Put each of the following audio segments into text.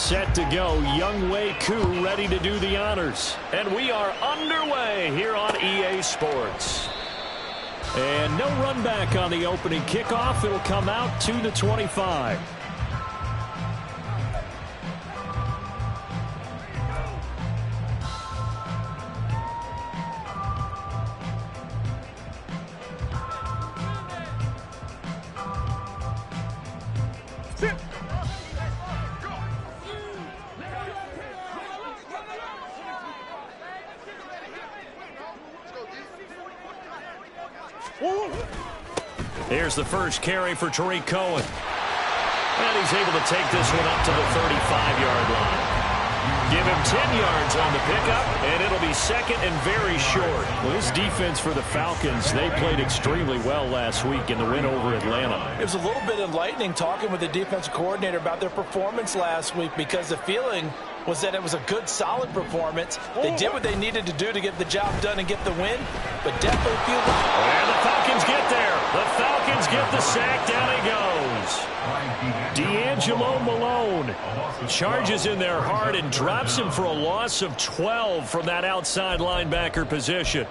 set to go. Young Wei Koo ready to do the honors. And we are underway here on EA Sports. And no run back on the opening kickoff. It'll come out to the 25. Here's the first carry for Tariq Cohen. And he's able to take this one up to the 35-yard line. Give him 10 yards on the pickup, and it'll be second and very short. Well, this defense for the Falcons, they played extremely well last week in the win over Atlanta. It was a little bit enlightening talking with the defensive coordinator about their performance last week, because the feeling was that it was a good, solid performance. They did what they needed to do to get the job done and get the win, but definitely feel like... And the Falcons get there. The Falcons get the sack. Down he goes. D'Angelo Malone charges in there hard and drops him for a loss of 12 from that outside linebacker position.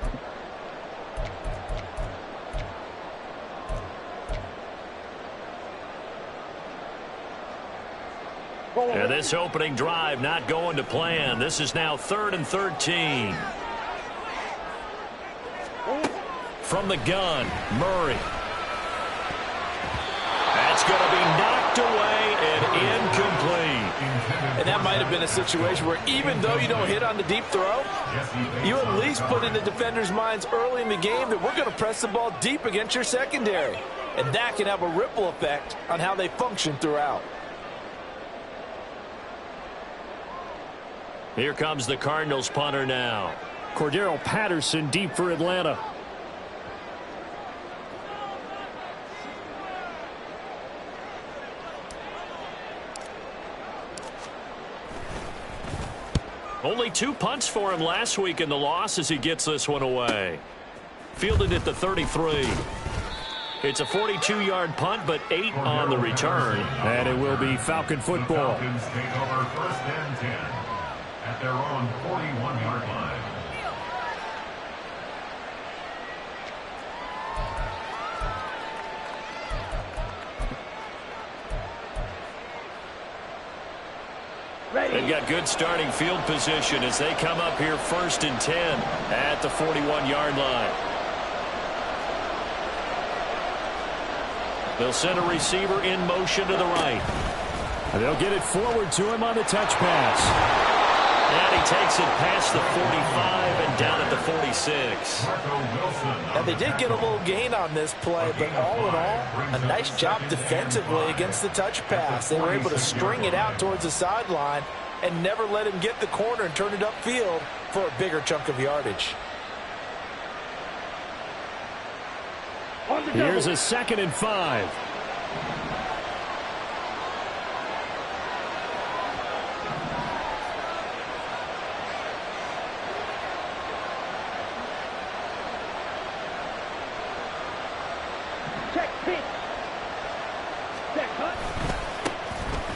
And this opening drive not going to plan. This is now 3rd and 13. From the gun, Murray. That's going to be knocked away and incomplete. And that might have been a situation where even though you don't hit on the deep throw, you at least put in the defenders' minds early in the game that we're going to press the ball deep against your secondary. And that can have a ripple effect on how they function throughout. Here comes the Cardinals punter now. Cordero Patterson deep for Atlanta. Only 2 punts for him last week in the loss as he gets this one away. Fielded at the 33. It's a 42-yard punt, but 8 on the return. And it will be Falcon football. Falcons take over 1st and 10 at their own 41-yard line. They've got good starting field position as they come up here 1st and 10 at the 41-yard line. They'll send a receiver in motion to the right. They'll get it forward to him on the touch pass. And he takes it past the 45 and down at the 46. Now, they did get a little gain on this play, but all in all, a nice job defensively against the touch pass. They were able to string it out towards the sideline and never let him get the corner and turn it upfield for a bigger chunk of yardage. Here's a 2nd and 5.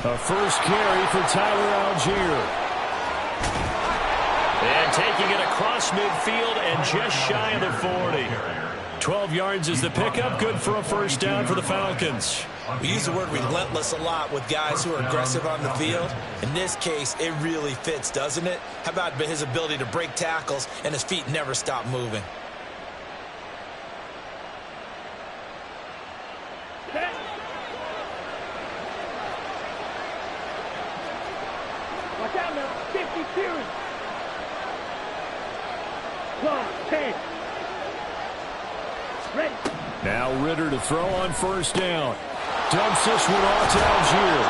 A first carry for Tyler Algier. And taking it across midfield and just shy of the 40. 12 yards is the pickup. Good for a first down for the Falcons. We use the word relentless a lot with guys who are aggressive on the field. In this case, it really fits, doesn't it? How about his ability to break tackles and his feet never stop moving? Watch out now, 52. 10. Ready. Now Ritter to throw on first down. Dumps this one off to Algier.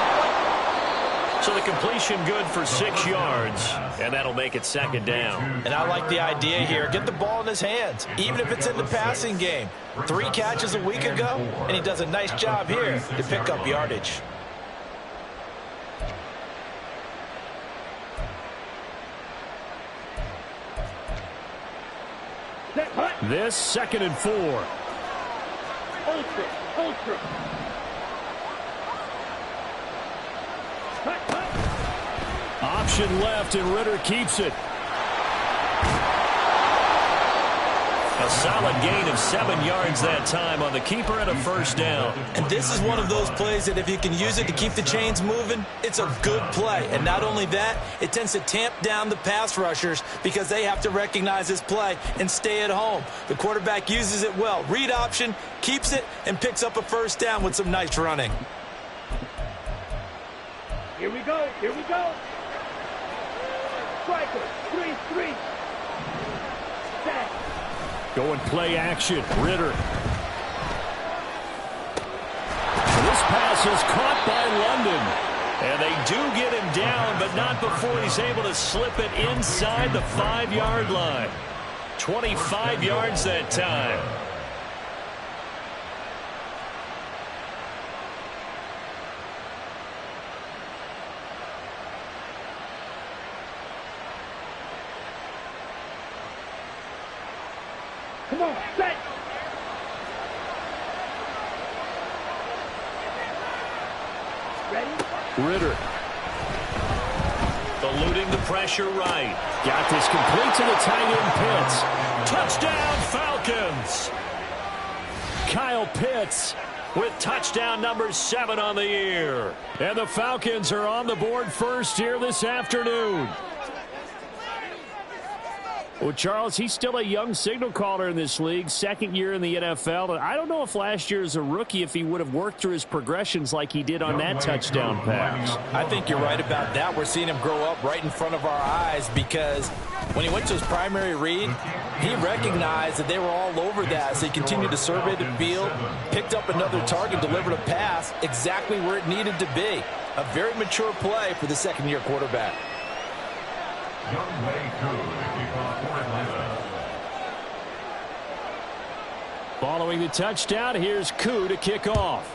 So the completion good for 6 yards, and that'll make it 2nd down. And I like the idea here. Get the ball in his hands, even if it's in the passing game. 3 catches a week ago, and he does a nice job here to pick up yardage. This 2nd and 4. Ultra. option left, and Ritter keeps it. A solid gain of 7 yards that time on the keeper and a first down. And this is one of those plays that if you can use it to keep the chains moving, it's a good play. And not only that, it tends to tamp down the pass rushers because they have to recognize this play and stay at home. The quarterback uses it well. Read option, keeps it, and picks up a first down with some nice running. Here we go. Here we go. Striker. 3-3. Set. Going play action. Ritter. This pass is caught by London. And they do get him down, but not before he's able to slip it inside the 5-yard line. 25 yards that time. Come on, set. Ready? Ritter. Eluding the pressure right. Got this complete to the tight end Pitts. Touchdown Falcons. Kyle Pitts with touchdown number 7 on the year. And the Falcons are on the board first here this afternoon. Well, Charles, he's still a young signal caller in this league, second year in the NFL. And I don't know if last year as a rookie, if he would have worked through his progressions like he did on that touchdown pass. I think you're right about that. We're seeing him grow up right in front of our eyes because when he went to his primary read, he recognized that they were all over that. So he continued to survey the field, picked up another target, delivered a pass exactly where it needed to be. A very mature play for the second-year quarterback. Following the touchdown, here's Koo to kick off.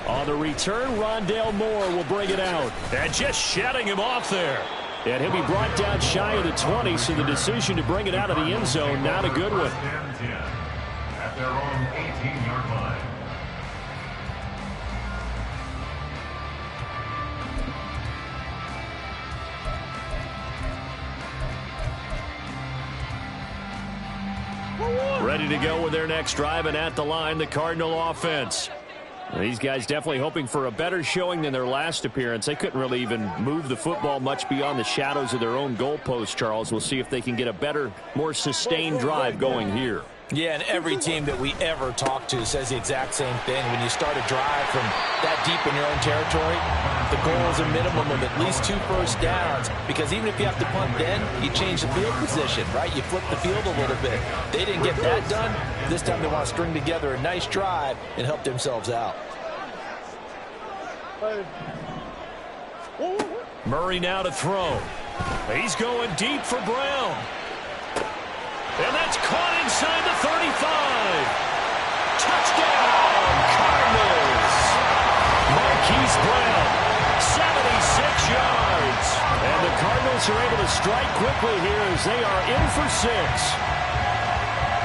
On the return, Rondale Moore will bring it out. And just shutting him off there. And he'll be brought down shy of the 20, so the decision to bring it out of the end zone, not a good one. At their own 18-yard line. Ready to go with their next drive, and at the line, the Cardinal offense. These guys definitely hoping for a better showing than their last appearance. They couldn't really even move the football much beyond the shadows of their own goalpost, Charles. We'll see if they can get a better, more sustained drive going here. Yeah, and every team that we ever talk to says the exact same thing. When you start a drive from that deep in your own territory, the goal is a minimum of at least 2 first downs, because even if you have to punt then, you change the field position, right? You flip the field a little bit. They didn't get that done. This time they want to string together a nice drive and help themselves out. Murray now to throw. He's going deep for Brown. And that's caught inside the 35. Touchdown, Cardinals. Marquise Brown, 76 yards. And the Cardinals are able to strike quickly here as they are in for 6.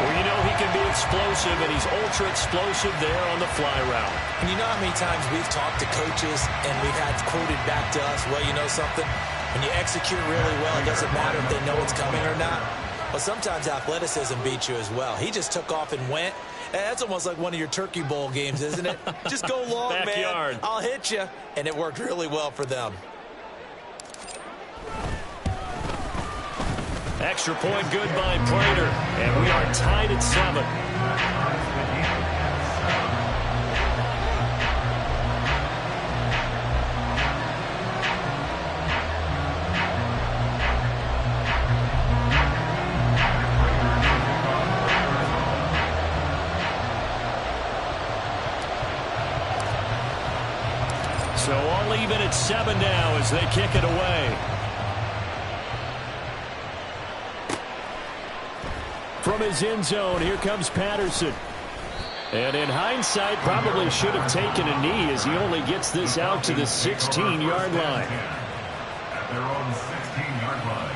Well, you know he can be explosive, and he's ultra-explosive there on the fly route. And you know how many times we've talked to coaches and we've had quoted back to us, well, you know something? When you execute really well, it doesn't matter if they know it's coming or not. But sometimes athleticism beats you as well. He just took off and went. And that's almost like one of your Turkey Bowl games, isn't it? Just go long, Backyard. man. I'll hit you. And it worked really well for them. Extra point good by Prater. And we are tied at 7. So all even at 7 now as they kick it away. From his end zone, here comes Patterson. And in hindsight, probably should have taken a knee as he only gets this out to the 16-yard line. At their own 16-yard line.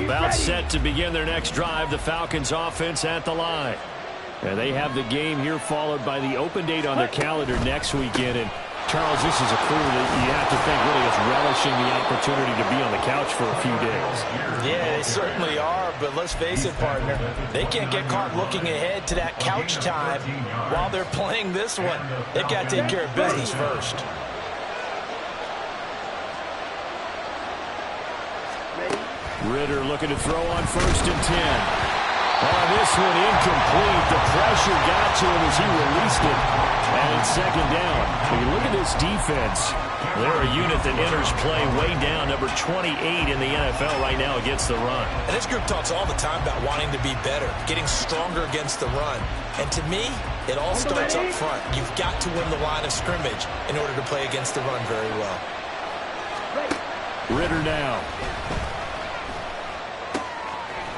About set to begin their next drive, the Falcons offense at the line. And they have the game here followed by the open date on their calendar next weekend. And Charles, this is a crew that you have to think really is relishing the opportunity to be on the couch for a few days. Yeah, they certainly are, but let's face it, partner, they can't get caught looking ahead to that couch time while they're playing this one. They've got to take care of business first. Ritter looking to throw on 1st and 10. On this one, incomplete. The pressure got to him as he released it. And it's 2nd down. When you look at this defense, they're a unit that enters play way down, number 28 in the NFL right now against the run. And this group talks all the time about wanting to be better, getting stronger against the run. And to me, it all starts up front. You've got to win the line of scrimmage in order to play against the run very well. Ritter now.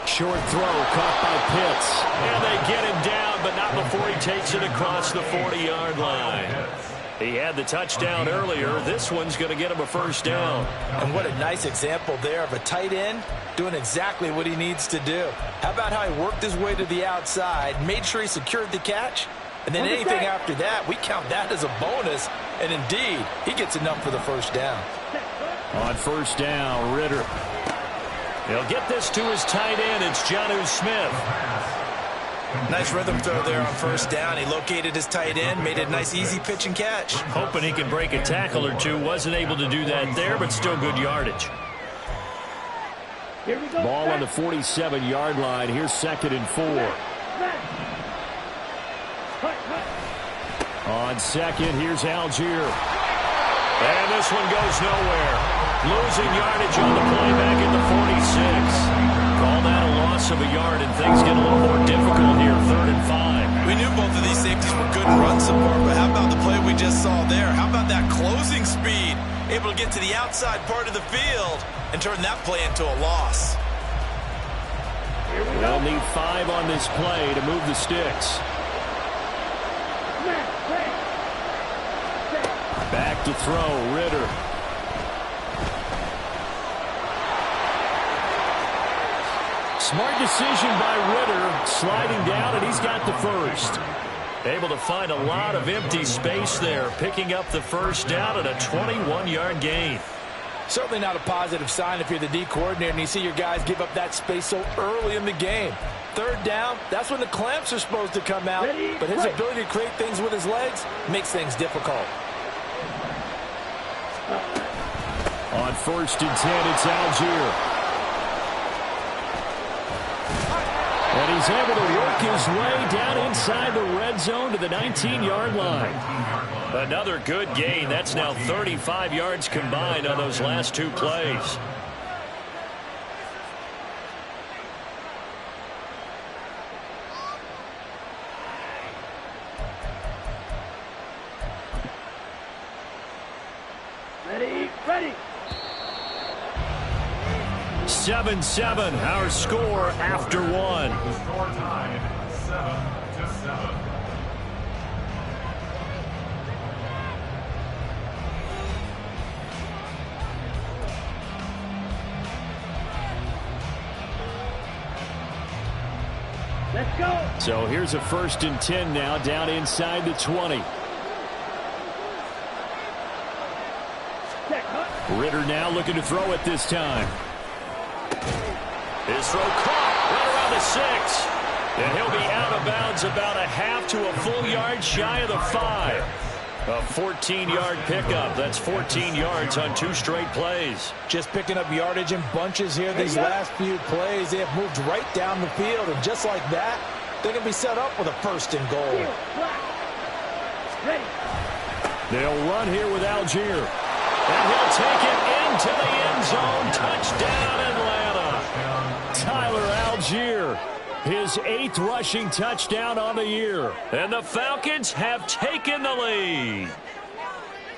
Short throw caught by Pitts. And they get him down, but not before he takes it across the 40-yard line. He had the touchdown earlier. This one's going to get him a 1st down. And what a nice example there of a tight end doing exactly what he needs to do. How about how he worked his way to the outside, made sure he secured the catch, and then anything after that, we count that as a bonus. And indeed, he gets enough for the 1st down. On 1st down, Ritter. He'll get this to his tight end. It's Jonnu Smith. Nice rhythm throw there on 1st down. He located his tight end, made a nice easy pitch and catch. Hoping he can break a tackle or two. Wasn't able to do that there, but still good yardage. Here we go. Ball on the 47-yard line. Here's 2nd and 4. On 2nd, here's Algier. And this one goes nowhere. Losing yardage on the play back at the 46. Call that a loss of a yard, and things get a little more difficult here, 3rd and 5. We knew both of these safeties were good in run support, but how about the play we just saw there? How about that closing speed? Able to get to the outside part of the field and turn that play into a loss. They'll need 5 on this play to move the sticks. Back to throw, Ritter. Smart decision by Ritter, sliding down, and he's got the 1st. Able to find a lot of empty space there, picking up the 1st down at a 21-yard gain. Certainly not a positive sign if you're the D coordinator and you see your guys give up that space so early in the game. 3rd down, that's when the clamps are supposed to come out, but his ability to create things with his legs makes things difficult. On 1st and 10, it's Algier. And he's able to work his way down inside the red zone to the 19-yard line. Another good gain. That's now 35 yards combined on those last 2 plays. Ready. 7-7, our score after 1. Score tied 7-7. Let's go. So here's a 1st and 10 now, down inside the 20. Ritter now looking to throw it this time. His throw caught right around the 6. And he'll be out of bounds about a half to a full yard shy of the 5. A 14-yard pickup. That's 14 yards on 2 straight plays. Just picking up yardage in bunches here these last few plays. They have moved right down the field, and just like that, they're going to be set up with a 1st and goal. Ready. They'll run here with Algier. And he'll take it into the end zone. Touchdown, Atlanta. Tyler Algier, his 8th rushing touchdown on the year. And the Falcons have taken the lead.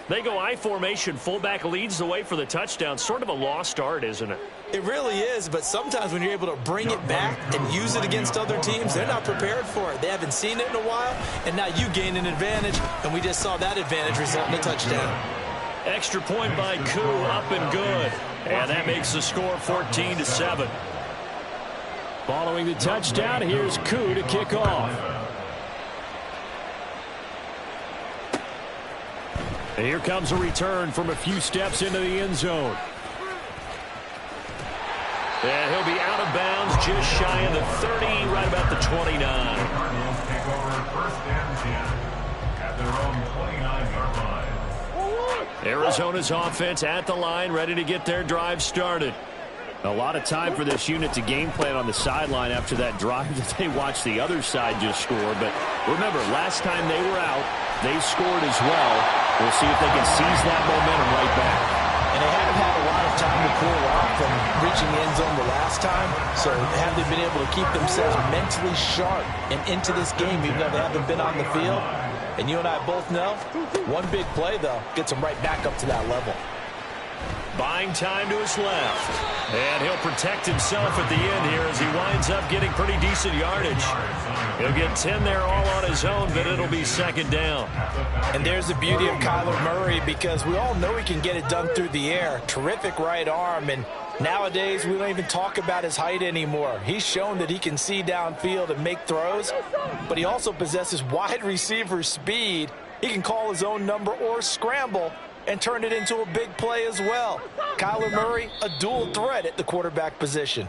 They go I formation. Fullback leads the way for the touchdown. Sort of a lost art, isn't it? It really is, but sometimes when you're able to bring it back and use it against other teams, they're not prepared for it. They haven't seen it in a while, and now you gain an advantage, and we just saw that advantage result in a touchdown. Extra point by Koo, up and good. And that makes the score 14-7. Following the touchdown, here's Koo to kick off. And here comes a return from a few steps into the end zone. And he'll be out of bounds just shy of the 30, right about the 29. Cardinals take over first and 10 at their own 29-yard line. Arizona's offense at the line, ready to get their drive started. A lot of time for this unit to game plan on the sideline after that drive that they watched the other side just score. But remember, last time they were out, they scored as well. We'll see if they can seize that momentum right back. And they haven't had a lot of time to cool off from reaching the end zone the last time. So have they been able to keep themselves mentally sharp and into this game, even though they haven't been on the field? And you and I both know, one big play, though, gets them right back up to that level. Buying time to his left. And he'll protect himself at the end here as he winds up getting pretty decent yardage. He'll get 10 there all on his own, but it'll be second down. And there's the beauty of Kyler Murray, because we all know he can get it done through the air. Terrific right arm, and nowadays we don't even talk about his height anymore. He's shown that he can see downfield and make throws, but he also possesses wide receiver speed. He can call his own number or scramble and turn it into a big play as well. Kyler Murray, a dual threat at the quarterback position.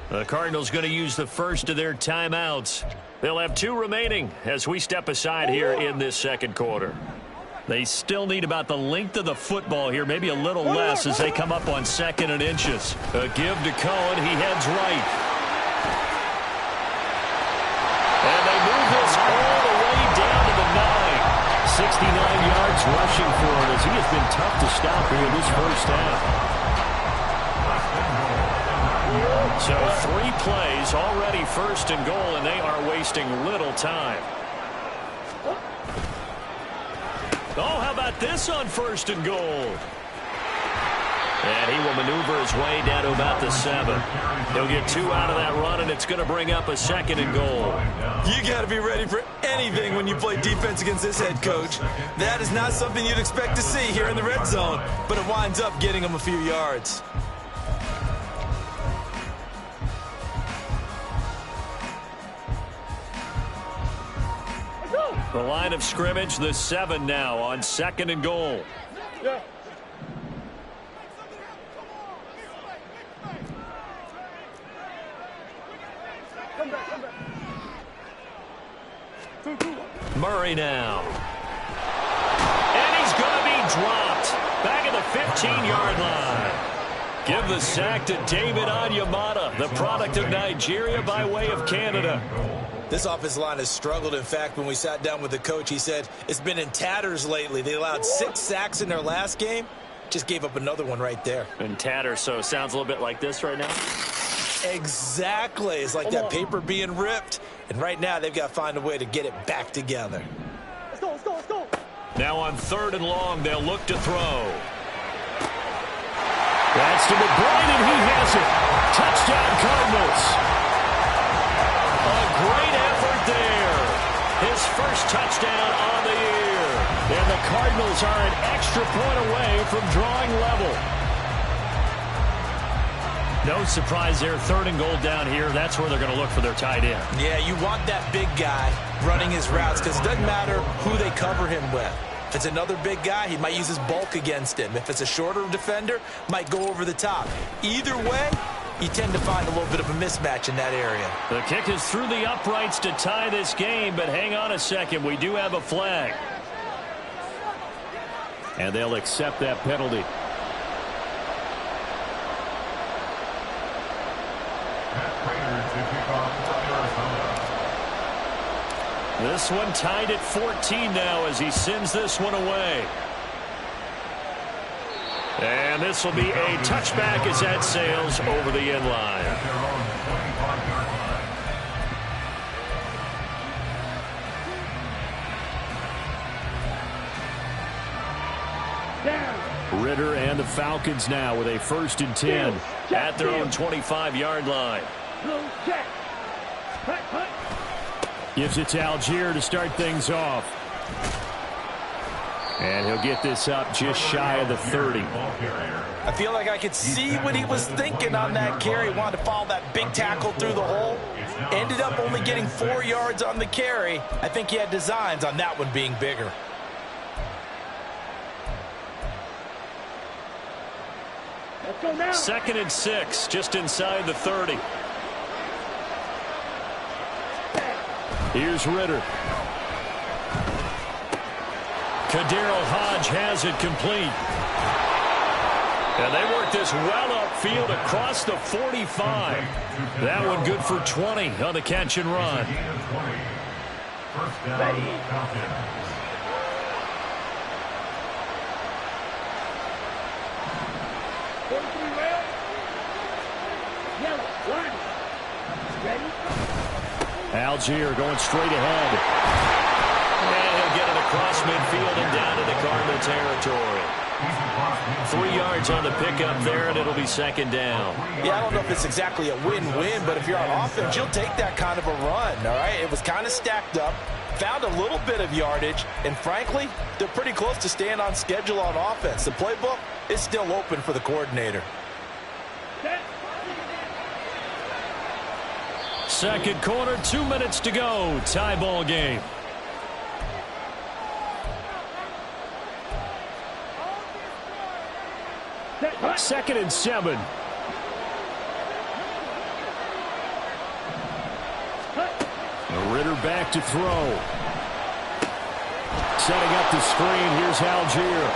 The Cardinals going to use the first of their timeouts. They'll have 2 remaining as we step aside here in this second quarter. They still need about the length of the football here, maybe a little less as they come up on 2nd and inches. A give to Cohen. He heads right. And they move this all the way down to the 9. 69 yards rushing for him as he has been tough to stop here in this first half. So 3 plays already, 1st and goal, and they are wasting little time. Oh, how about this on 1st and goal? And he will maneuver his way down to about the 7. He'll get 2 out of that run, and it's going to bring up a 2nd and goal. You got to be ready for anything when you play defense against this head coach. That is not something you'd expect to see here in the red zone, but it winds up getting him a few yards. The line of scrimmage, the 7 now on 2nd and goal. Yeah. Murray now. And he's going to be dropped. Back at the 15-yard line. Give the sack to David Onyemata, the product of Nigeria by way of Canada. This offensive line has struggled. In fact, when we sat down with the coach, he said it's been in tatters lately. They allowed 6 sacks in their last game. Just gave up another one right there. In tatters, so it sounds a little bit like this right now. Exactly. It's like that paper being ripped. And right now, they've got to find a way to get it back together. Let's go, let's go, let's go. Now on 3rd and long, they'll look to throw. That's to McBride, and he has it. Touchdown, Cardinals. A great effort there. His first touchdown on the year. And the Cardinals are an extra point away from drawing level. No surprise there. 3rd and goal down here. That's where they're going to look for their tight end. Yeah, you want that big guy running his routes because it doesn't matter who they cover him with. If it's another big guy, he might use his bulk against him. If it's a shorter defender, might go over the top. Either way, you tend to find a little bit of a mismatch in that area. The kick is through the uprights to tie this game, but hang on a second. We do have a flag. And they'll accept that penalty. This one tied at 14 now as he sends this one away. And this will be a touchback as that sails over the end line. Ritter and the Falcons now with a 1st and 10 at their own 25-yard line. Check. Hut, hut. Gives it to Algier to start things off. And he'll get this up just shy of the 30. I feel like I could see what he was thinking on that carry. Wanted to follow that big tackle through the hole. Ended up only getting 4 yards on the carry. I think he had designs on that one being bigger. Let's go now. 2nd and 6, just inside the 30. Here's Ritter. Kadero Hodge has it complete. And they work this well upfield across the 45. That one good for 20 on the catch and run. First down, Falcons. Algier going straight ahead. And he'll get it across midfield and down into Cardinal territory. 3 yards on the pickup there, and it'll be 2nd down. Yeah, I don't know if it's exactly a win-win, but if you're on offense, you'll take that kind of a run, all right? It was kind of stacked up, found a little bit of yardage, and frankly, they're pretty close to staying on schedule on offense. The playbook is still open for the coordinator. Second quarter, 2 minutes to go. Tie ball game. Second and 7. Ritter back to throw. Setting up the screen. Here's Algier.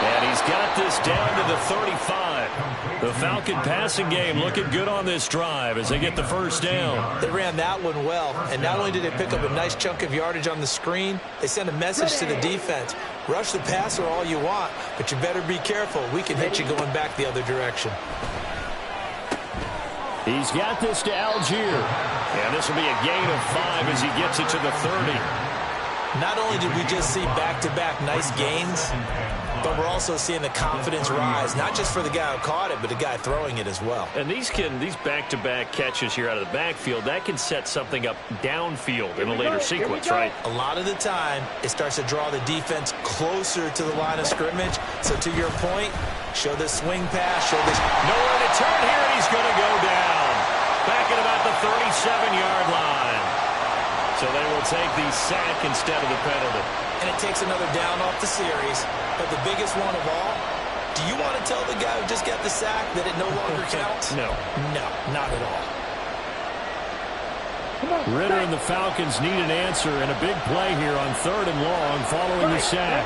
And he's got this down to the 35. The Falcon passing game looking good on this drive as they get the first down. They ran that one well, and not only did they pick up a nice chunk of yardage on the screen, they sent a message to the defense. Rush the passer all you want, but you better be careful. We can hit you going back the other direction. He's got this to Algier. And this will be a gain of 5 as he gets it to the 30. Not only did we just see back-to-back nice gains, but we're also seeing the confidence rise, not just for the guy who caught it, but the guy throwing it as well. And these back-to-back catches here out of the backfield, that can set something up downfield in a later sequence, right? A lot of the time, it starts to draw the defense closer to the line of scrimmage. So to your point, show this swing pass, show this. Nowhere to turn here, and he's going to go down. Back at about the 37-yard line. So they will take the sack instead of the penalty. And it takes another down off the series. But the biggest one of all, do you want to tell the guy who just got the sack that it no longer counts? No. No, not at all. Ritter and the Falcons need an answer and a big play here on 3rd and long following the sack.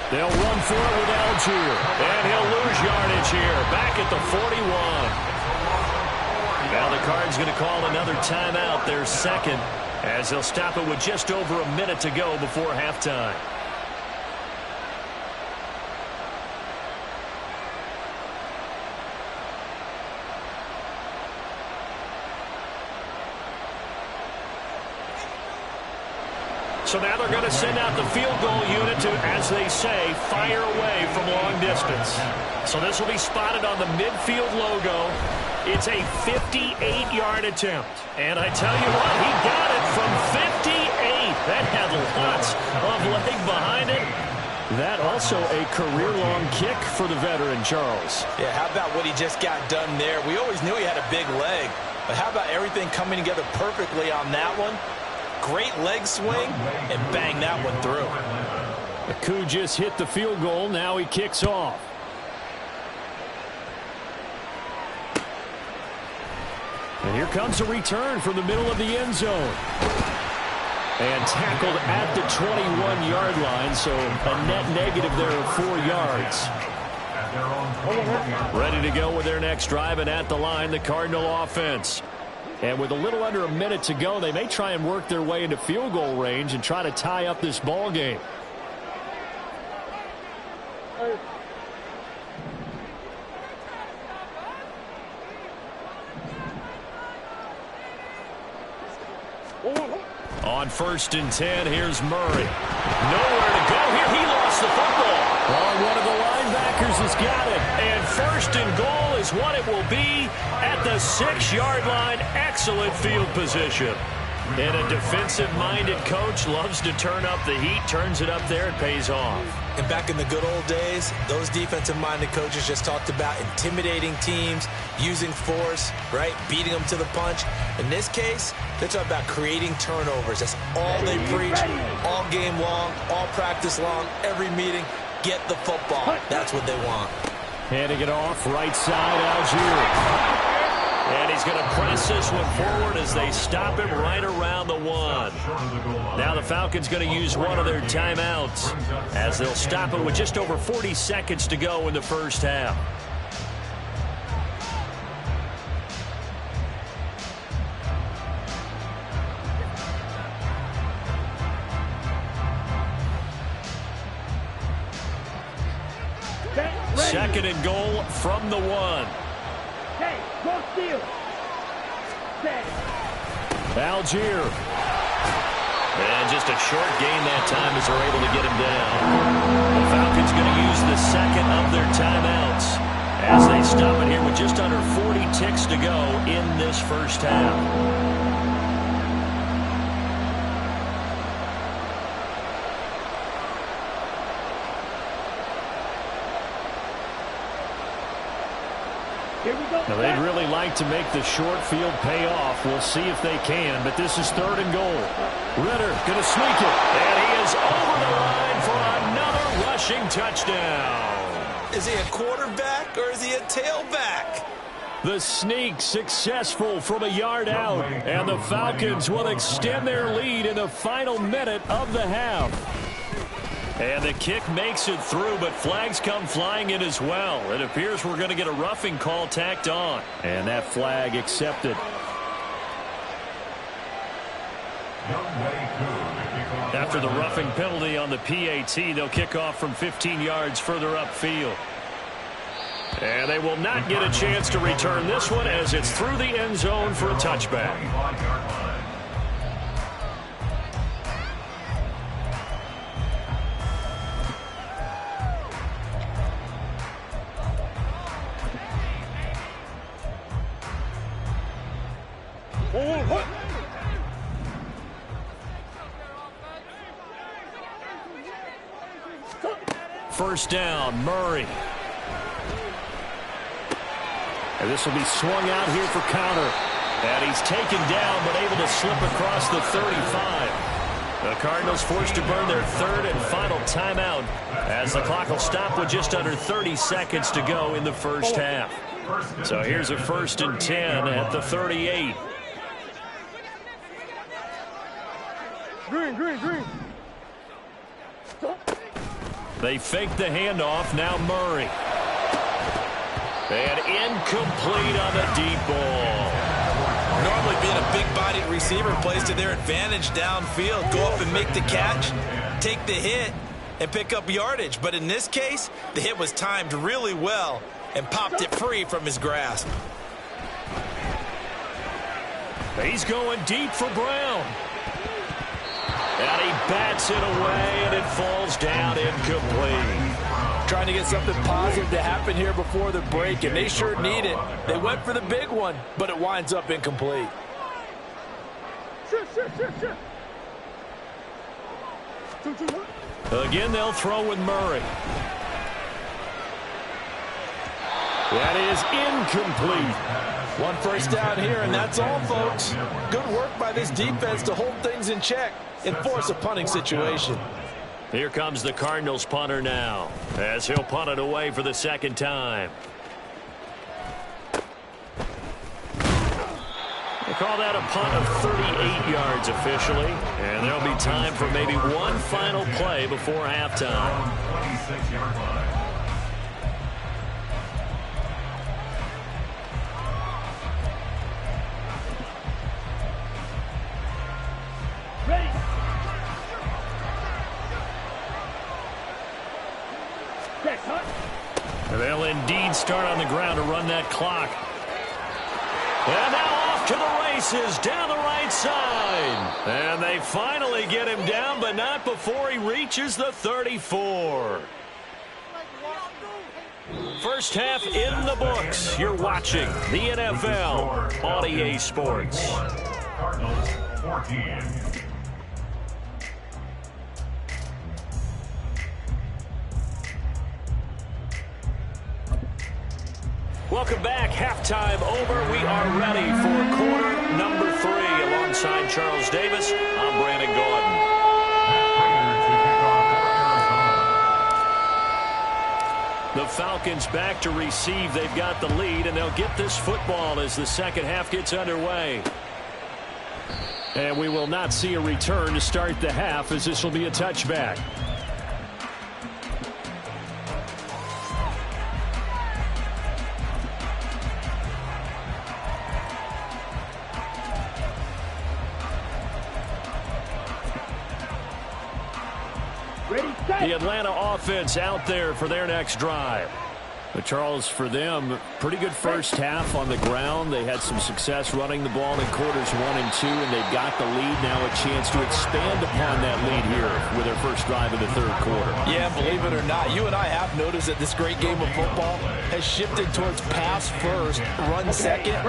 They'll run for it with Algier. And he'll lose yardage here. Back at the 41. Now the Cards going to call another timeout, their second, as they'll stop it with just over a minute to go before halftime. So now they're going to send out the field goal unit to, as they say, fire away from long distance. So this will be spotted on the midfield logo. It's a 58-yard attempt. And I tell you what, he got it from 58. That had lots of leg behind it. That also a career-long kick for the veteran, Charles. Yeah, how about what he just got done there? We always knew he had a big leg. But how about everything coming together perfectly on that one? Great leg swing, and bang that one through. Aku just hit the field goal. Now he kicks off. And here comes a return from the middle of the end zone. And tackled at the 21-yard line, so a net negative there of 4 yards. Ready to go with their next drive, and at the line, the Cardinal offense. And with a little under a minute to go, they may try and work their way into field goal range and try to tie up this ball game. On 1st and 10, here's Murray. Nowhere to go here. He lost the football. On one of the linebackers. Packers has got it. And first and goal is what it will be at the 6-yard line. Excellent field position. And a defensive-minded coach loves to turn up the heat, turns it up there, it pays off. And back in the good old days, those defensive-minded coaches just talked about intimidating teams, using force, right, beating them to the punch. In this case, they're talking about creating turnovers. That's all they preach, all game long, all practice long, every meeting. Get the football. That's what they want. Handing it off, right side, Algier. And he's going to press this one forward as they stop him right around the 1. Now the Falcons going to use one of their timeouts as they'll stop it with just over 40 seconds to go in the first half. Second and goal from the 1. Hey, go steal. Algier. And just a short gain that time as they're able to get him down. The Falcons going to use the second of their timeouts as they stop it here with just under 40 ticks to go in this first half. Now, they'd really like to make the short field pay off. We'll see if they can, but this is third and goal. Ritter going to sneak it, and he is over the line for another rushing touchdown. Is he a quarterback or is he a tailback? The sneak successful from a yard out, and the Falcons will extend their lead in the final minute of the half. And the kick makes it through, but flags come flying in as well. It appears we're going to get a roughing call tacked on. And that flag accepted. After the roughing penalty on the PAT, they'll kick off from 15 yards further upfield. And they will not get a chance to return this one as it's through the end zone for a touchback. First down, Murray. And this will be swung out here for counter. And he's taken down but able to slip across the 35. The Cardinals forced to burn their third and final timeout as the clock will stop with just under 30 seconds to go in the first half. So here's a 1st and 10 at the 38. Green. They fake the handoff. Now Murray. And incomplete on the deep ball. Normally being a big-bodied receiver plays to their advantage downfield. Go up and make the catch, take the hit, and pick up yardage. But in this case, the hit was timed really well and popped it free from his grasp. He's going deep for Brown. And he bats it away, and it falls down incomplete. Trying to get something positive to happen here before the break, and they sure need it. They went for the big one, but it winds up incomplete. Sure. Again, they'll throw with Murray. That is incomplete. One first down here, and that's all, folks. Good work by this defense to hold things in check and force a punting situation. Here comes the Cardinals punter now, as he'll punt it away for the second time. They call that a punt of 38 yards officially, and there'll be time for maybe one final play before halftime. 26-yard line. Ready. And they'll indeed start on the ground to run that clock. And now off to the races down the right side. And they finally get him down, but not before he reaches the 34. First half in the books. You're watching the NFL on EA Sports. Cardinals 14. Welcome back. Halftime over. We are ready for quarter number 3. Alongside Charles Davis, I'm Brandon Gordon. The Falcons back to receive. They've got the lead, and they'll get this football as the second half gets underway. And we will not see a return to start the half, as this will be a touchback. The Atlanta offense out there for their next drive. But Charles, for them, pretty good first half on the ground. They had some success running the ball in quarters 1 and 2, and they've got the lead now, a chance to expand upon that lead here with their first drive of the third quarter. Yeah, believe it or not, you and I have noticed that this great game of football has shifted towards pass first, run second.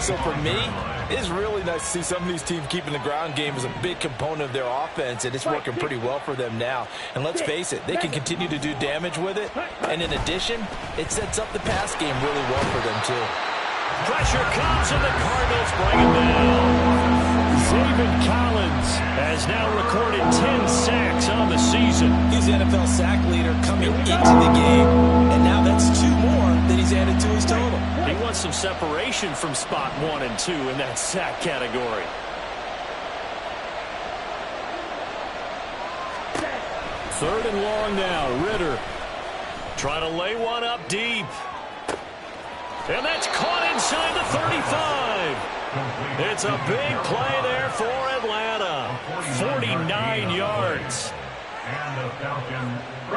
So for me, it's really nice to see some of these teams keeping the ground game as a big component of their offense, and it's working pretty well for them now. And let's face it, they can continue to do damage with it. And in addition, it sets up the pass game really well for them, too. Pressure comes, and the Cardinals bring it down. David Collins has now recorded 10 sacks on the season. He's the NFL sack leader coming into the game, and now that's 2 more that he's added to his total. He wants some separation from spot 1 and 2 in that sack category. Third and long now. Ritter trying to lay one up deep. And that's caught inside the 35. It's a big play there for Atlanta. 49 yards.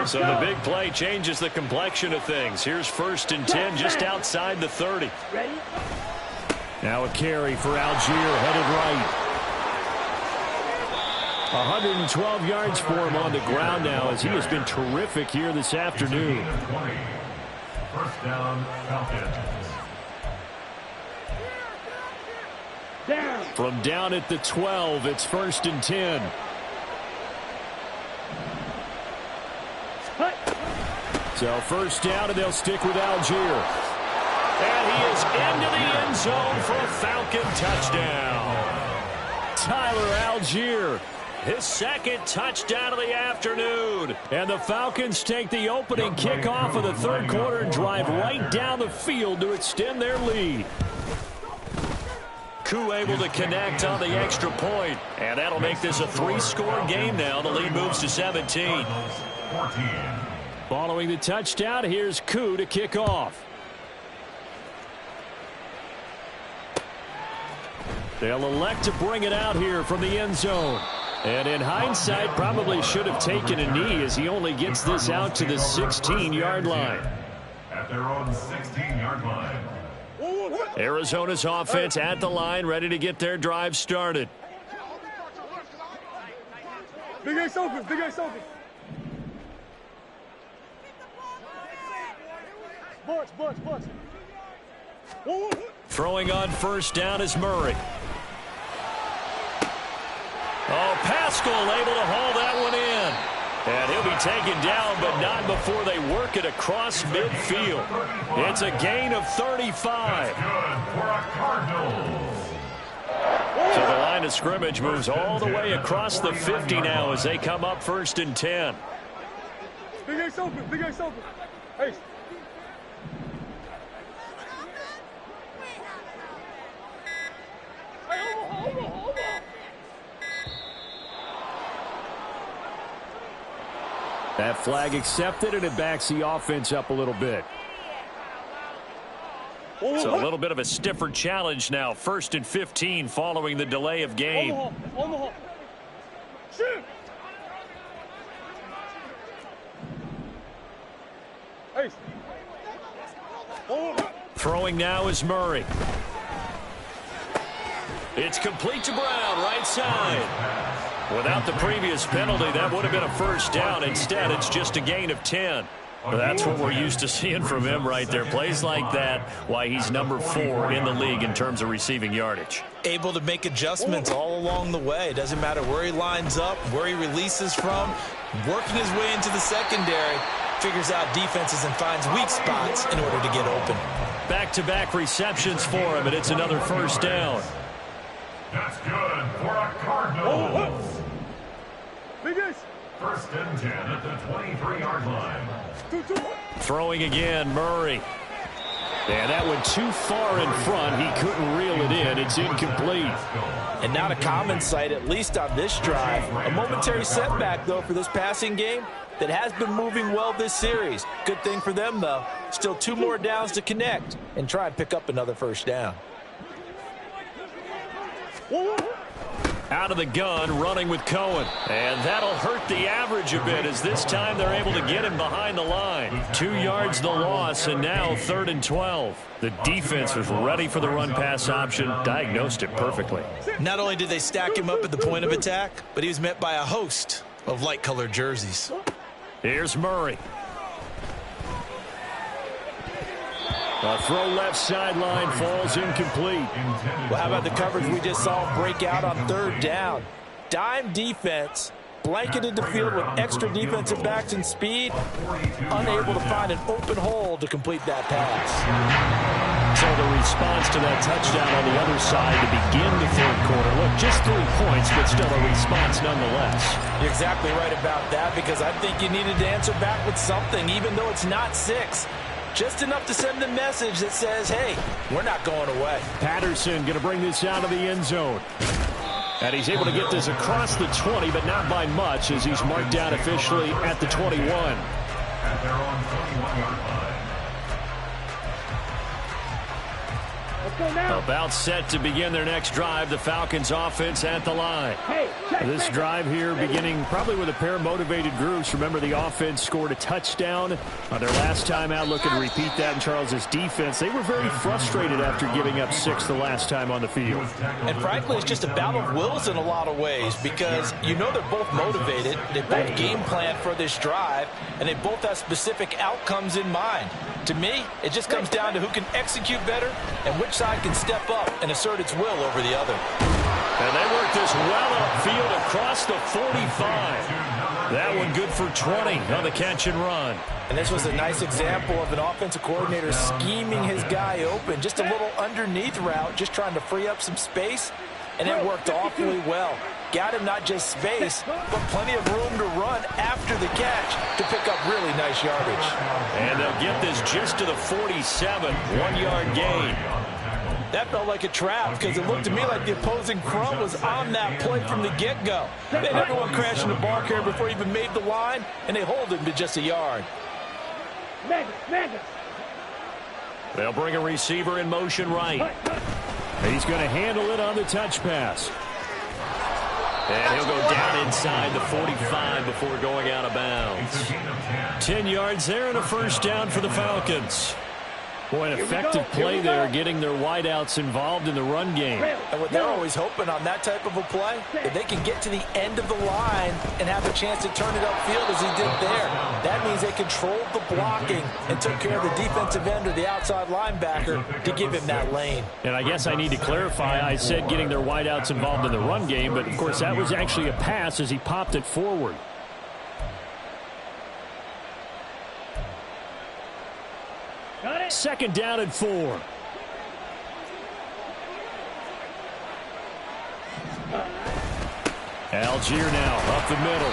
So the big play changes the complexion of things. Here's 1st and 10 just outside the 30. Now a carry for Algier, headed right. 112 yards for him on the ground now, as he has been terrific here this afternoon. First down, Falcons. From down at the 12, it's 1st and 10. So first down, and they'll stick with Algier. And he is into the end zone for a Falcon touchdown. Tyler Algier, his second touchdown of the afternoon. And the Falcons take the opening kickoff of the third quarter and drive right down the field to extend their lead. Koo able to connect on the extra point, and that'll make this a 3-score game now. The lead moves to 17. Following the touchdown, here's Koo to kick off. They'll elect to bring it out here from the end zone. And in hindsight, probably should have taken a knee, as he only gets this out to the 16-yard line. At their own 16-yard line. Arizona's offense at the line, ready to get their drive started. Big Ace open, Big Ace open. Bunch. Throwing on first down is Murray. Oh, Pascal able to haul that one in. And he'll be taken down, but not before they work it across midfield. It's a gain of 35. So the line of scrimmage moves all the way across the 50 now as they come up 1st and 10. Big Ace open, Big Ace open. Ace. That flag accepted, and it backs the offense up a little bit. So a little bit of a stiffer challenge now. 1st and 15 following the delay of game. Shoot. Ace. Throwing now is Murray. It's complete to Brown, right side. Without the previous penalty, that would have been a first down. Instead, it's just a gain of 10. Well, that's what we're used to seeing from him right there. Plays like that, why he's number 4 in the league in terms of receiving yardage. Able to make adjustments all along the way. Doesn't matter where he lines up, where he releases from, working his way into the secondary, figures out defenses and finds weak spots in order to get open. Back-to-back receptions for him, and it's another first down. That's good for a Cardinal. Biggest. First and 10 at the 23-yard line. Throwing again, Murray. And that went too far in front. He couldn't reel it in. It's incomplete. And not a common sight, at least on this drive. A momentary setback, though, for this passing game that has been moving well this series. Good thing for them, though. Still 2 more downs to connect and try and pick up another first down. Out of the gun, running with Cohen. And that'll hurt the average a bit as this time they're able to get him behind the line. 2 yards the loss, and now 3rd and 12. The defense was ready for the run-pass option, diagnosed it perfectly. Not only did they stack him up at the point of attack, but he was met by a host of light-colored jerseys. Here's Murray. A throw left sideline falls incomplete. Well, how about the coverage we just saw break out on 3rd down? Dime defense, blanketed the field with extra defensive backs and speed, unable to find an open hole to complete that pass. So the response to that touchdown on the other side to begin the 3rd quarter. Look, just 3 points, but still a response nonetheless. You're exactly right about that, because I think you needed to answer back with something, even though it's not 6. Just enough to send the message that says, hey, we're not going away. Patterson going to bring this out of the end zone. And he's able to get this across the 20, but not by much, as he's marked down officially at the 21. At their own 21-yard line. About set to begin their next drive. The Falcons offense at the line. This drive here beginning probably with a pair of motivated groups. Remember, the offense scored a touchdown on their last time out. Looking to repeat that in Charles's defense. They were very frustrated after giving up 6 the last time on the field. And frankly, it's just a battle of wills in a lot of ways, because you know they're both motivated. They both game plan for this drive, and they both have specific outcomes in mind. To me, it just comes down to who can execute better and which side can step up and assert its will over the other. And they work this well upfield across the 45. That one good for 20 on the catch and run. And this was a nice example of an offensive coordinator scheming his guy open. Just a little underneath route, just trying to free up some space, and it worked awfully well. Got him not just space, but plenty of room to run after the catch to pick up really nice yardage. And they'll get this just to the 47, 1-yard gain. That felt like a trap, because it looked to me like the opposing front was on that play from the get-go. They had everyone crashing the ball carrier before he even made the line, and they hold him to just a yard. They'll bring a receiver in motion right. He's going to handle it on the touch pass. And he'll go down inside the 45 before going out of bounds. 10 yards there and a first down for the Falcons. Boy, an effective play there, getting their wideouts involved in the run game. And what they're always hoping on that type of a play, if they can get to the end of the line and have a chance to turn it upfield as he did there. That means they controlled the blocking and took care of the defensive end or the outside linebacker to give him that lane. And I guess I need to clarify, I said getting their wideouts involved in the run game, but of course that was actually a pass as he popped it forward. Second down and 4. Algier now up the middle,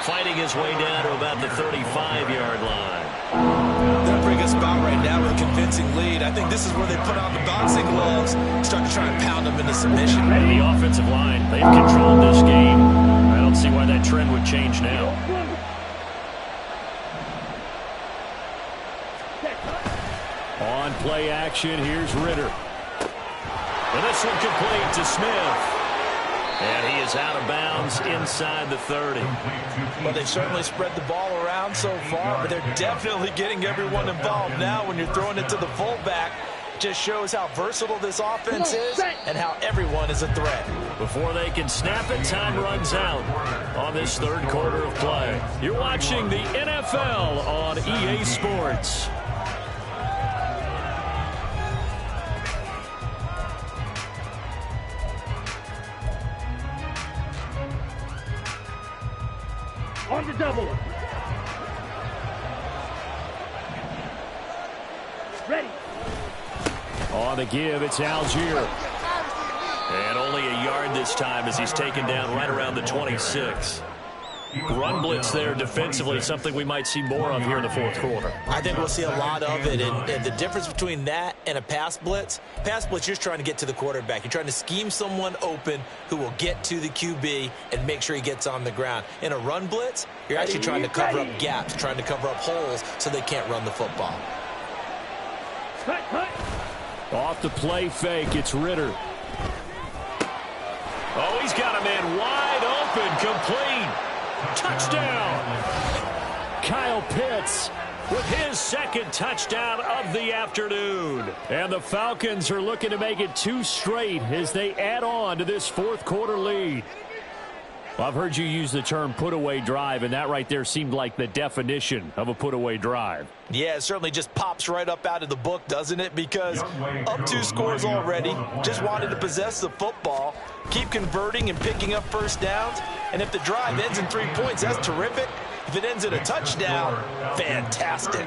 fighting his way down to about the 35-yard line. They'll bring us about right now with a convincing lead. I think this is where they put on the boxing gloves, start to try and pound them into submission. And the offensive line, they've controlled this game. I don't see why that trend would change now. On play action, here's Ritter. And this one complete to Smith. And he is out of bounds inside the 30. Well, they've certainly spread the ball around so far, but they're definitely getting everyone involved now when you're throwing it to the fullback. Just shows how versatile this offense is and how everyone is a threat. Before they can snap it, time runs out on this third quarter of play. You're watching the NFL on EA Sports. On the double. Ready. On the give, it's Algier. And only a yard this time as he's taken down right around the 26. Run blitz there defensively, something we might see more of here in the fourth quarter. I think we'll see a lot of it, and the difference between that and a pass blitz, you're just trying to get to the quarterback. You're trying to scheme someone open who will get to the QB and make sure he gets on the ground. In a run blitz, you're actually trying to cover up gaps, trying to cover up holes so they can't run the football. Cut, cut. Off the play fake, it's Ritter. Oh, he's got a man wide open, complete. Touchdown! Kyle Pitts with his second touchdown of the afternoon. And the Falcons are looking to make it 2 straight as they add on to this fourth quarter lead. Well, I've heard you use the term put-away drive, and that right there seemed like the definition of a put-away drive. Yeah, it certainly just pops right up out of the book, doesn't it? Because up 2 scores already, just wanted to possess the football, keep converting and picking up first downs. And if the drive ends in 3 points, that's terrific. If it ends in a touchdown, fantastic.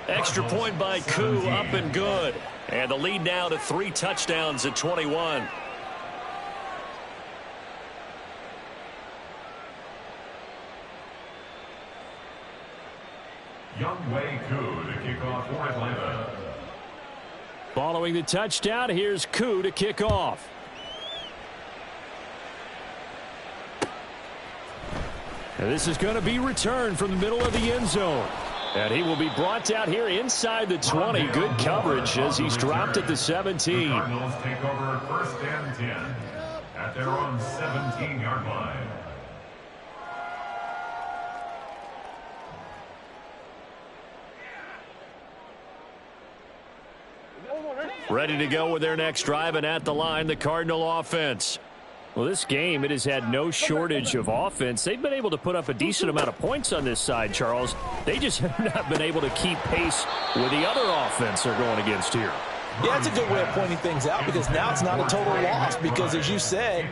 Extra point by Koo, up and good. And the lead now to 3 touchdowns at 21. Younghoe Koo to kick off for Atlanta. Following the touchdown, here's Koo to kick off. And this is going to be returned from the middle of the end zone. And he will be brought out here inside the 20. Good coverage as he's dropped at the 17. The Cardinals take over 1st and 10 at their own 17-yard line. Ready to go with their next drive, and at the line, the Cardinal offense. Well, this game, it has had no shortage of offense. They've been able to put up a decent amount of points on this side, Charles. They just have not been able to keep pace with the other offense they're going against here. Yeah, that's a good way of pointing things out because now it's not a total loss because, as you said,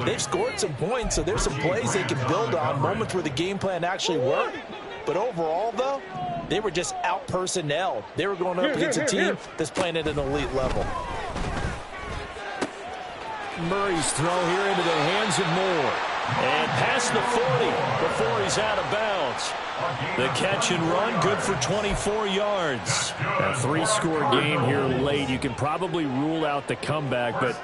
they've scored some points, so there's some plays they can build on, moments where the game plan actually worked. But overall, though, they were just out-personnelled. They were going up against a team that's playing at an elite level. Murray's throw here into the hands of Moore. And past the 40 before he's out of bounds. The catch and run, good for 24 yards. A 3-score game here late. You can probably rule out the comeback, but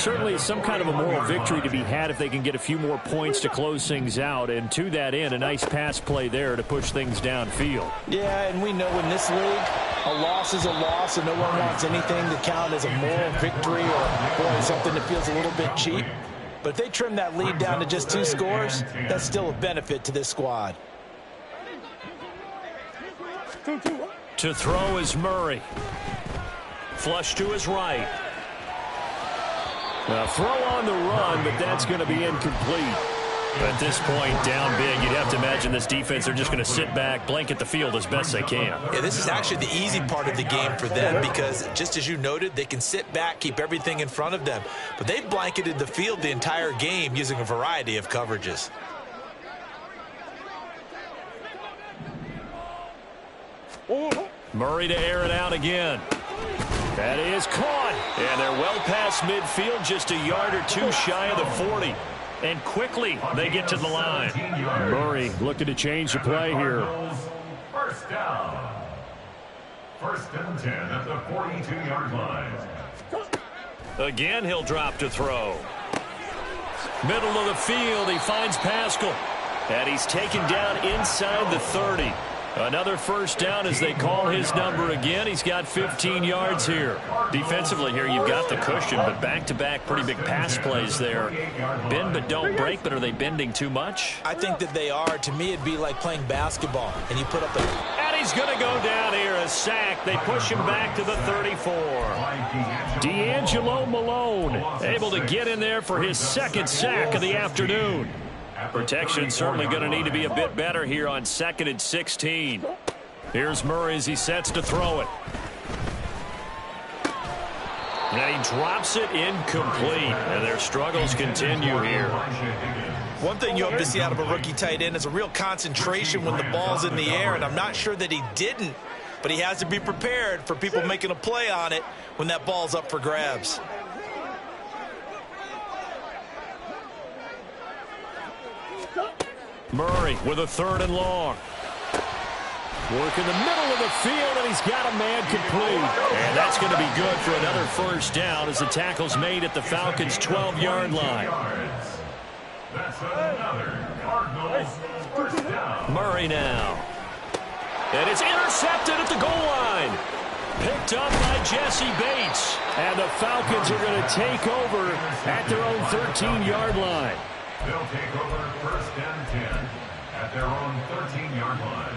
certainly some kind of a moral victory to be had if they can get a few more points to close things out. And to that end, a nice pass play there to push things downfield. Yeah, and we know in this league, a loss is a loss, and no one wants anything to count as a moral victory or something that feels a little bit cheap. But if they trim that lead down to just 2 scores, that's still a benefit to this squad. To throw is Murray. Flush to his right. A throw on the run, but that's going to be incomplete. At this point, down big, you'd have to imagine this defense are just going to sit back, blanket the field as best they can. Yeah, this is actually the easy part of the game for them because, just as you noted, they can sit back, keep everything in front of them. But they've blanketed the field the entire game using a variety of coverages. Murray to air it out again. That is caught. And they're well past midfield, just a yard or 2 shy of the 40. And quickly, they get to the line. Murray looking to change the play here. First down. 1st and 10 at the 42-yard line. Again, he'll drop to throw. Middle of the field, he finds Pascal. And he's taken down inside the 30. Another first down as they call his number again. He's got 15 yards here. Defensively here, you've got the cushion, but back-to-back pretty big pass plays there. Bend but don't break, but are they bending too much? I think that they are. To me, it'd be like playing basketball, and you put up a... And he's going to go down here, a sack. They push him back to the 34. D'Angelo Malone able to get in there for his second sack of the afternoon. Protection certainly going to need to be a bit better here on 2nd and 16. Here's Murray as he sets to throw it. And he drops it incomplete. And their struggles continue here. One thing you hope to see out of a rookie tight end is a real concentration when the ball's in the air, and I'm not sure that he didn't, but he has to be prepared for people making a play on it when that ball's up for grabs. Murray with a 3rd and long. Work in the middle of the field, and he's got a man complete. And that's going to be good for another first down as the tackle's made at the Falcons' 12-yard line. That's another Cardinals first down. Murray now. And it's intercepted at the goal line. Picked up by Jesse Bates. And the Falcons are going to take over at their own 13-yard line. They'll take over 1st and 10 at their own 13-yard line.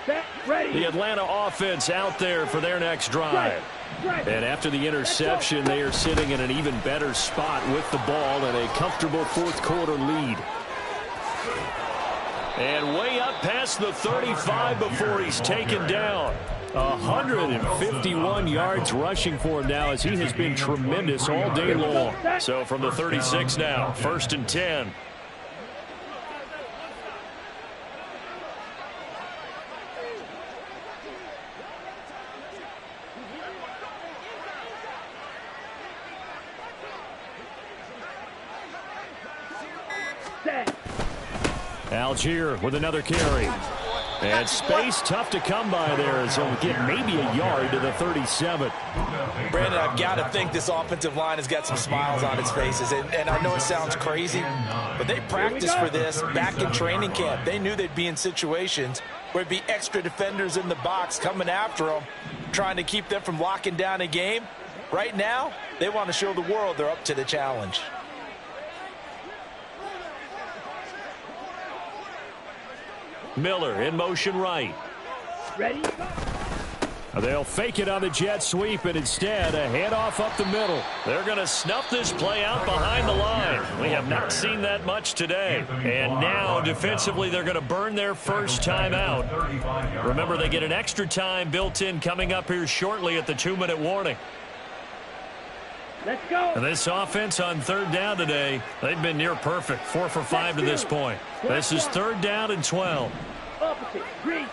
Set, ready. The Atlanta offense out there for their next drive. And after the interception, they are sitting in an even better spot with the ball and a comfortable 4th quarter lead. And way up past the 35 before he's taken down. 151 yards rushing for him now as he has been tremendous all day long. So from the 36 now, 1st and 10. Algier with another carry. And space tough to come by there as he'll get maybe a yard to the 37. Brandon, I've got to think this offensive line has got some smiles on its faces. And I know it sounds crazy, but they practiced for this back in training camp. They knew they'd be in situations where there'd be extra defenders in the box coming after them, trying to keep them from locking down a game. Right now, they want to show the world they're up to the challenge. Miller in motion right. Ready? They'll fake it on the jet sweep, and instead a handoff up the middle. They're going to snuff this play out behind the line. We have not seen that much today. And now defensively they're going to burn their first time out. Remember, they get an extra time built in coming up here shortly at the 2-minute warning. Let's go. And this offense on 3rd down today, they've been near perfect. 4 for 5 to this point. This is 3rd down and 12. Opposite. Green.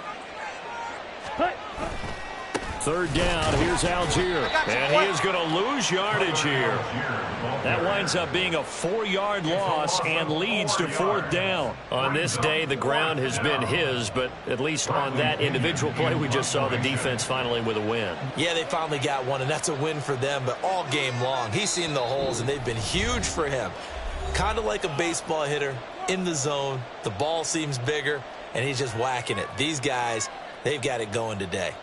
Cut. 3rd down, here's Algier. And he is going to lose yardage here. That winds up being a 4-yard loss and leads to 4th down. On this day, the ground has been his, but at least on that individual play, we just saw the defense finally with a win. Yeah, they finally got one, and that's a win for them, but all game long, he's seen the holes, and they've been huge for him. Kind of like a baseball hitter in the zone. The ball seems bigger, and he's just whacking it. These guys, they've got it going today.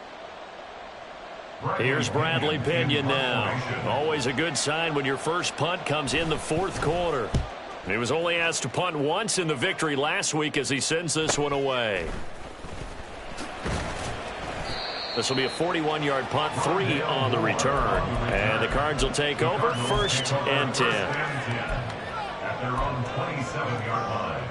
Here's Bradley Pinion now. Always a good sign when your first punt comes in the 4th quarter. He was only asked to punt once in the victory last week as he sends this one away. This will be a 41-yard punt, 3 on the return. And the Cards will take over 1st and 10. At their own 27-yard line.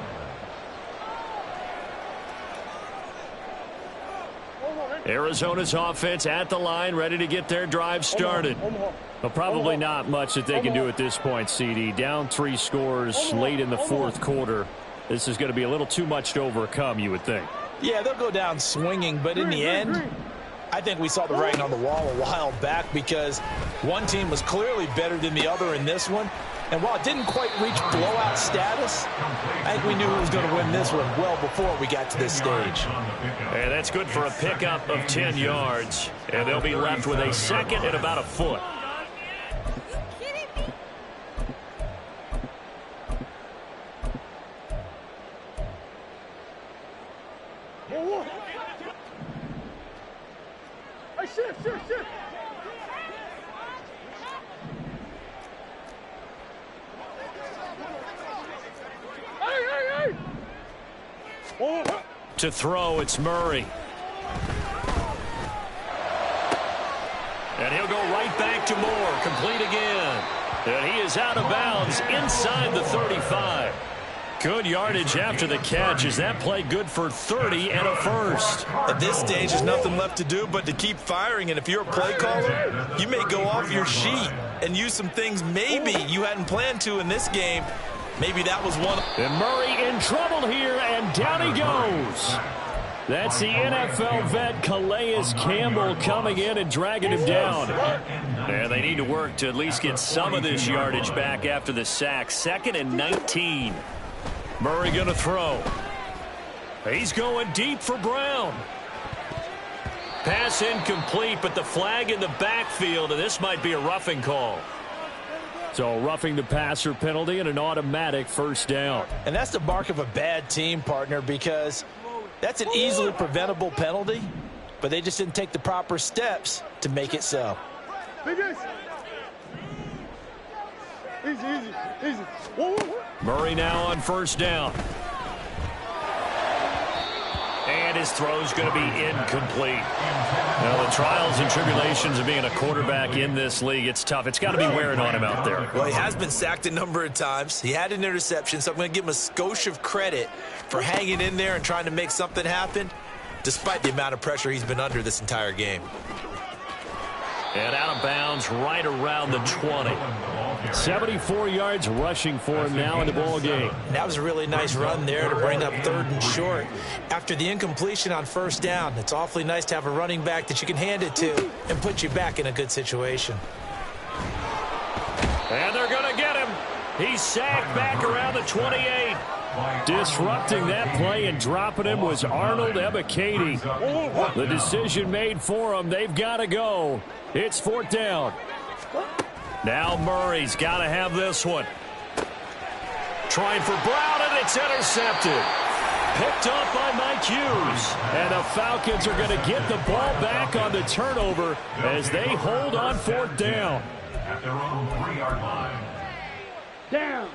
Arizona's offense at the line, ready to get their drive started. Well, probably not much that they can do at this point, CD. Down 3 scores late in the 4th quarter. This is going to be a little too much to overcome, you would think. Yeah, they'll go down swinging, but in the end, I think we saw the writing on the wall a while back because one team was clearly better than the other in this one. And while it didn't quite reach blowout status, I think we knew who was going to win this one well before we got to this stage. And that's good for a pickup of 10 yards. And they'll be left with a 2nd and about a foot. Hey, shift. To throw, it's Murray. And he'll go right back to Moore. Complete again. And he is out of bounds inside the 35. Good yardage after the catch. Is that play good for 30 and a first? At this stage, there's nothing left to do but to keep firing. And if you're a play caller, you may go off your sheet and use some things maybe you hadn't planned to in this game. Maybe that was one. And Murray in trouble here, and down he goes. That's the NFL vet Calais Campbell coming in and dragging him down. And they need to work to at least get some of this yardage back after the sack. 2nd and 19. Murray going to throw. He's going deep for Brown. Pass incomplete, but the flag in the backfield, and this might be a roughing call. So roughing the passer penalty and an automatic first down. And that's the mark of a bad team, partner, because that's an easily preventable penalty, but they just didn't take the proper steps to make it so. Easy. Murray now on first down. And his throw's going to be incomplete. Now, the trials and tribulations of being a quarterback in this league, it's tough. It's got to be wearing on him out there. Well, he has been sacked a number of times. He had an interception, so I'm going to give him a skosh of credit for hanging in there and trying to make something happen, despite the amount of pressure he's been under this entire game. And out of bounds right around the 20. 74 yards rushing for him now in the ball game. That was a really nice run there to bring up 3rd and short. After the incompletion on first down, it's awfully nice to have a running back that you can hand it to and put you back in a good situation. And they're going to get him. He's sacked back around the 28. Disrupting that play and dropping him was Arnold Ebiketie. The decision made for him. They've got to go. It's 4th down. Now Murray's got to have this one. Trying for Brown, and it's intercepted. Picked up by Mike Hughes. And the Falcons are going to get the ball back on the turnover as they hold on 4th down. At their own 3-yard line. Down.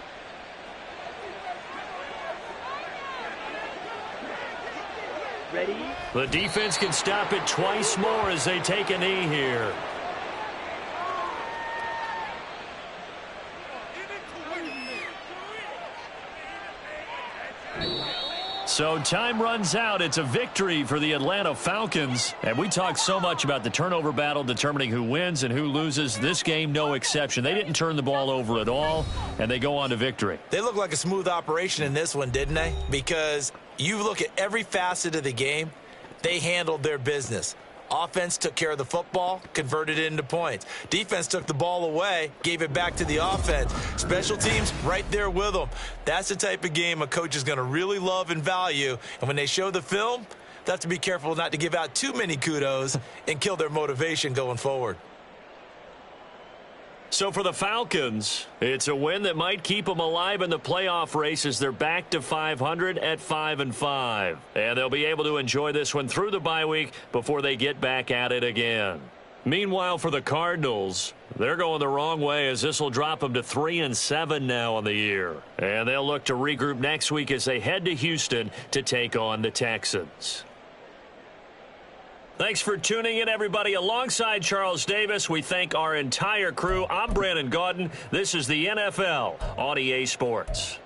Ready? The defense can stop it twice more as they take a knee here. So time runs out. It's a victory for the Atlanta Falcons. And we talked so much about the turnover battle determining who wins and who loses. This game, no exception. They didn't turn the ball over at all, and they go on to victory. They look like a smooth operation in this one, didn't they? Because you look at every facet of the game, they handled their business. Offense took care of the football, converted it into points. Defense took the ball away, gave it back to the offense. Special teams, right there with them. That's the type of game a coach is going to really love and value. And when they show the film, they have to be careful not to give out too many kudos and kill their motivation going forward. So for the Falcons, it's a win that might keep them alive in the playoff race as they're back to 500 at 5-5. And they'll be able to enjoy this one through the bye week before they get back at it again. Meanwhile, for the Cardinals, they're going the wrong way as this will drop them to 3-7 now on the year. And they'll look to regroup next week as they head to Houston to take on the Texans. Thanks for tuning in, everybody. Alongside Charles Davis, we thank our entire crew. I'm Brandon Gaudin. This is the NFL on EA Sports.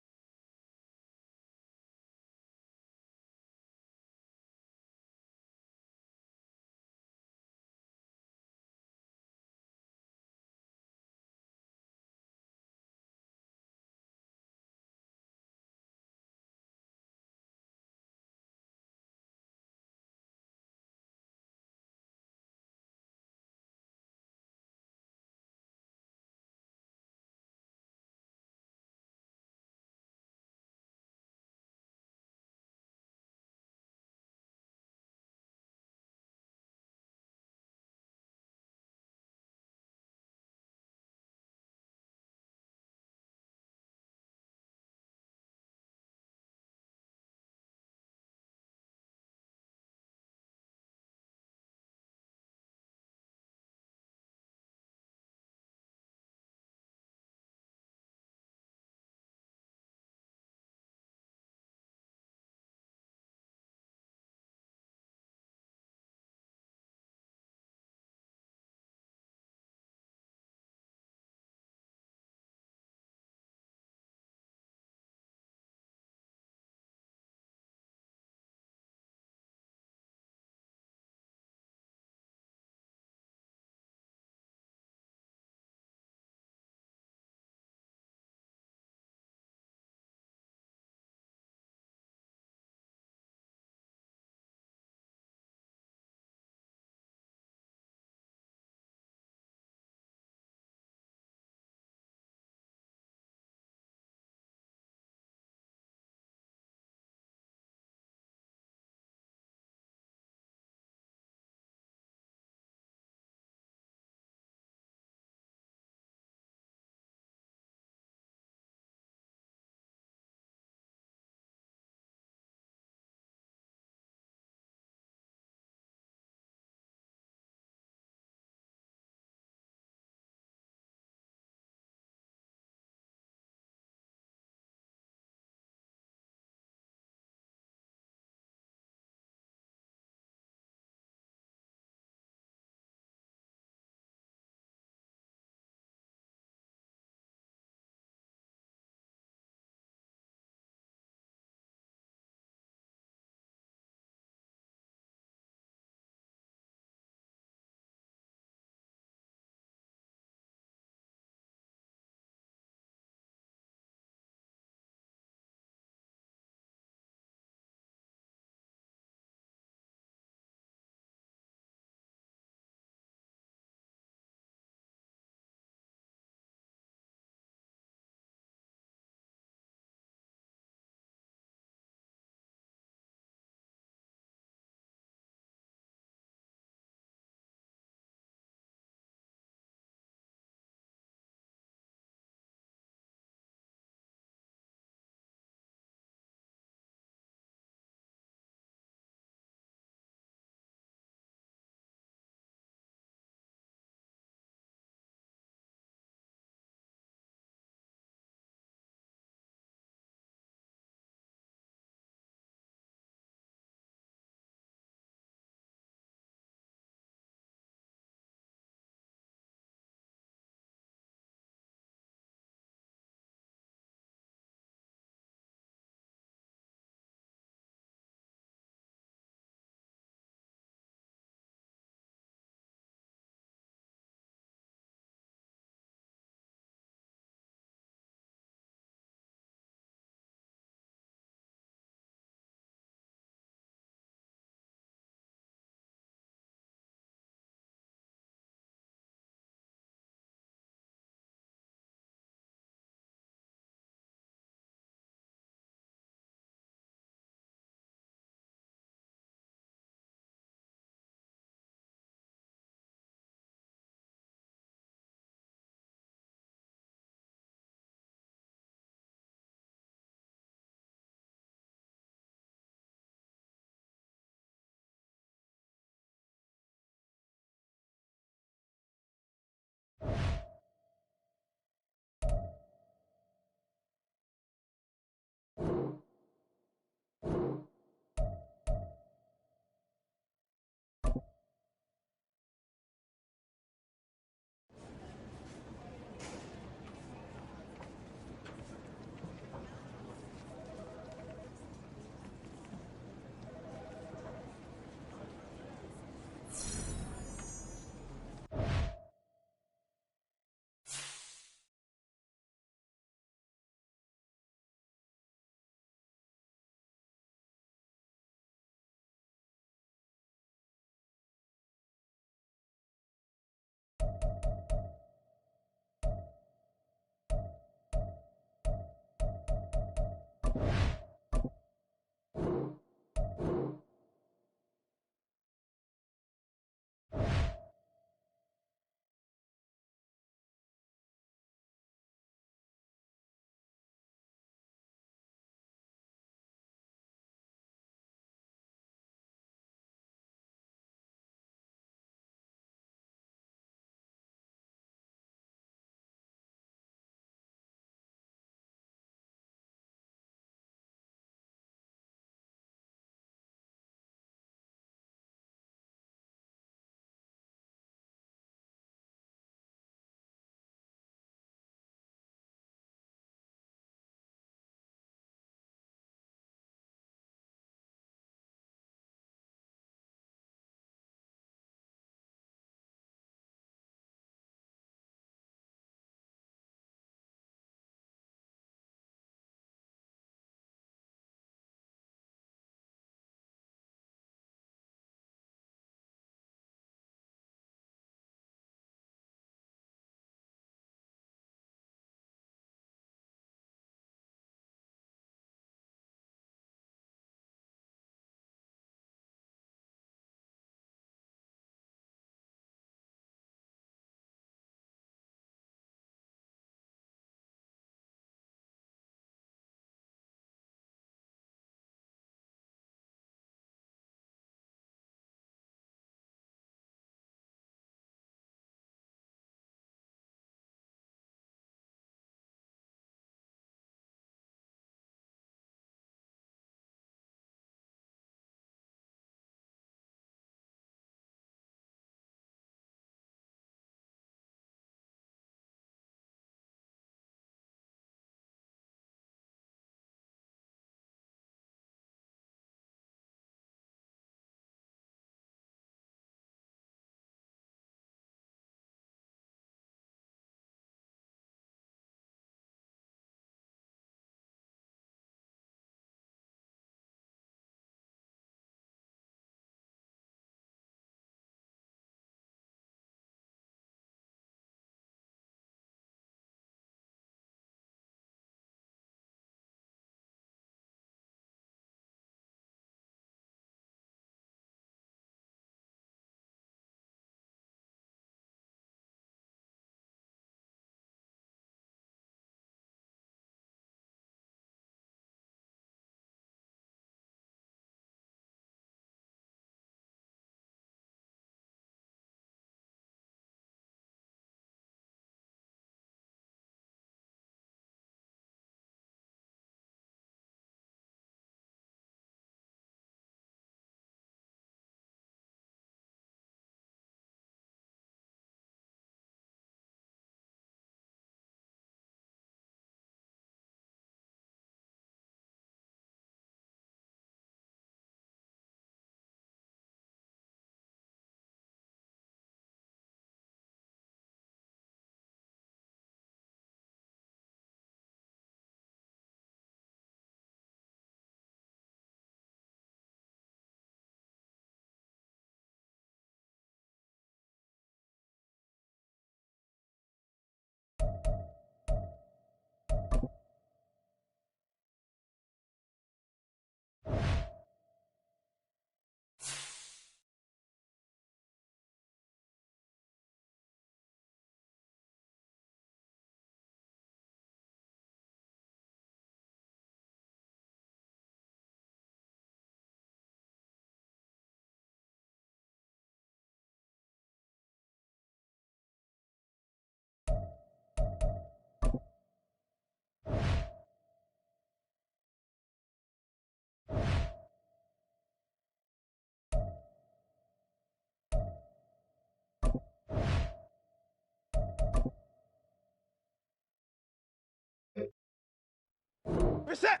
Reset.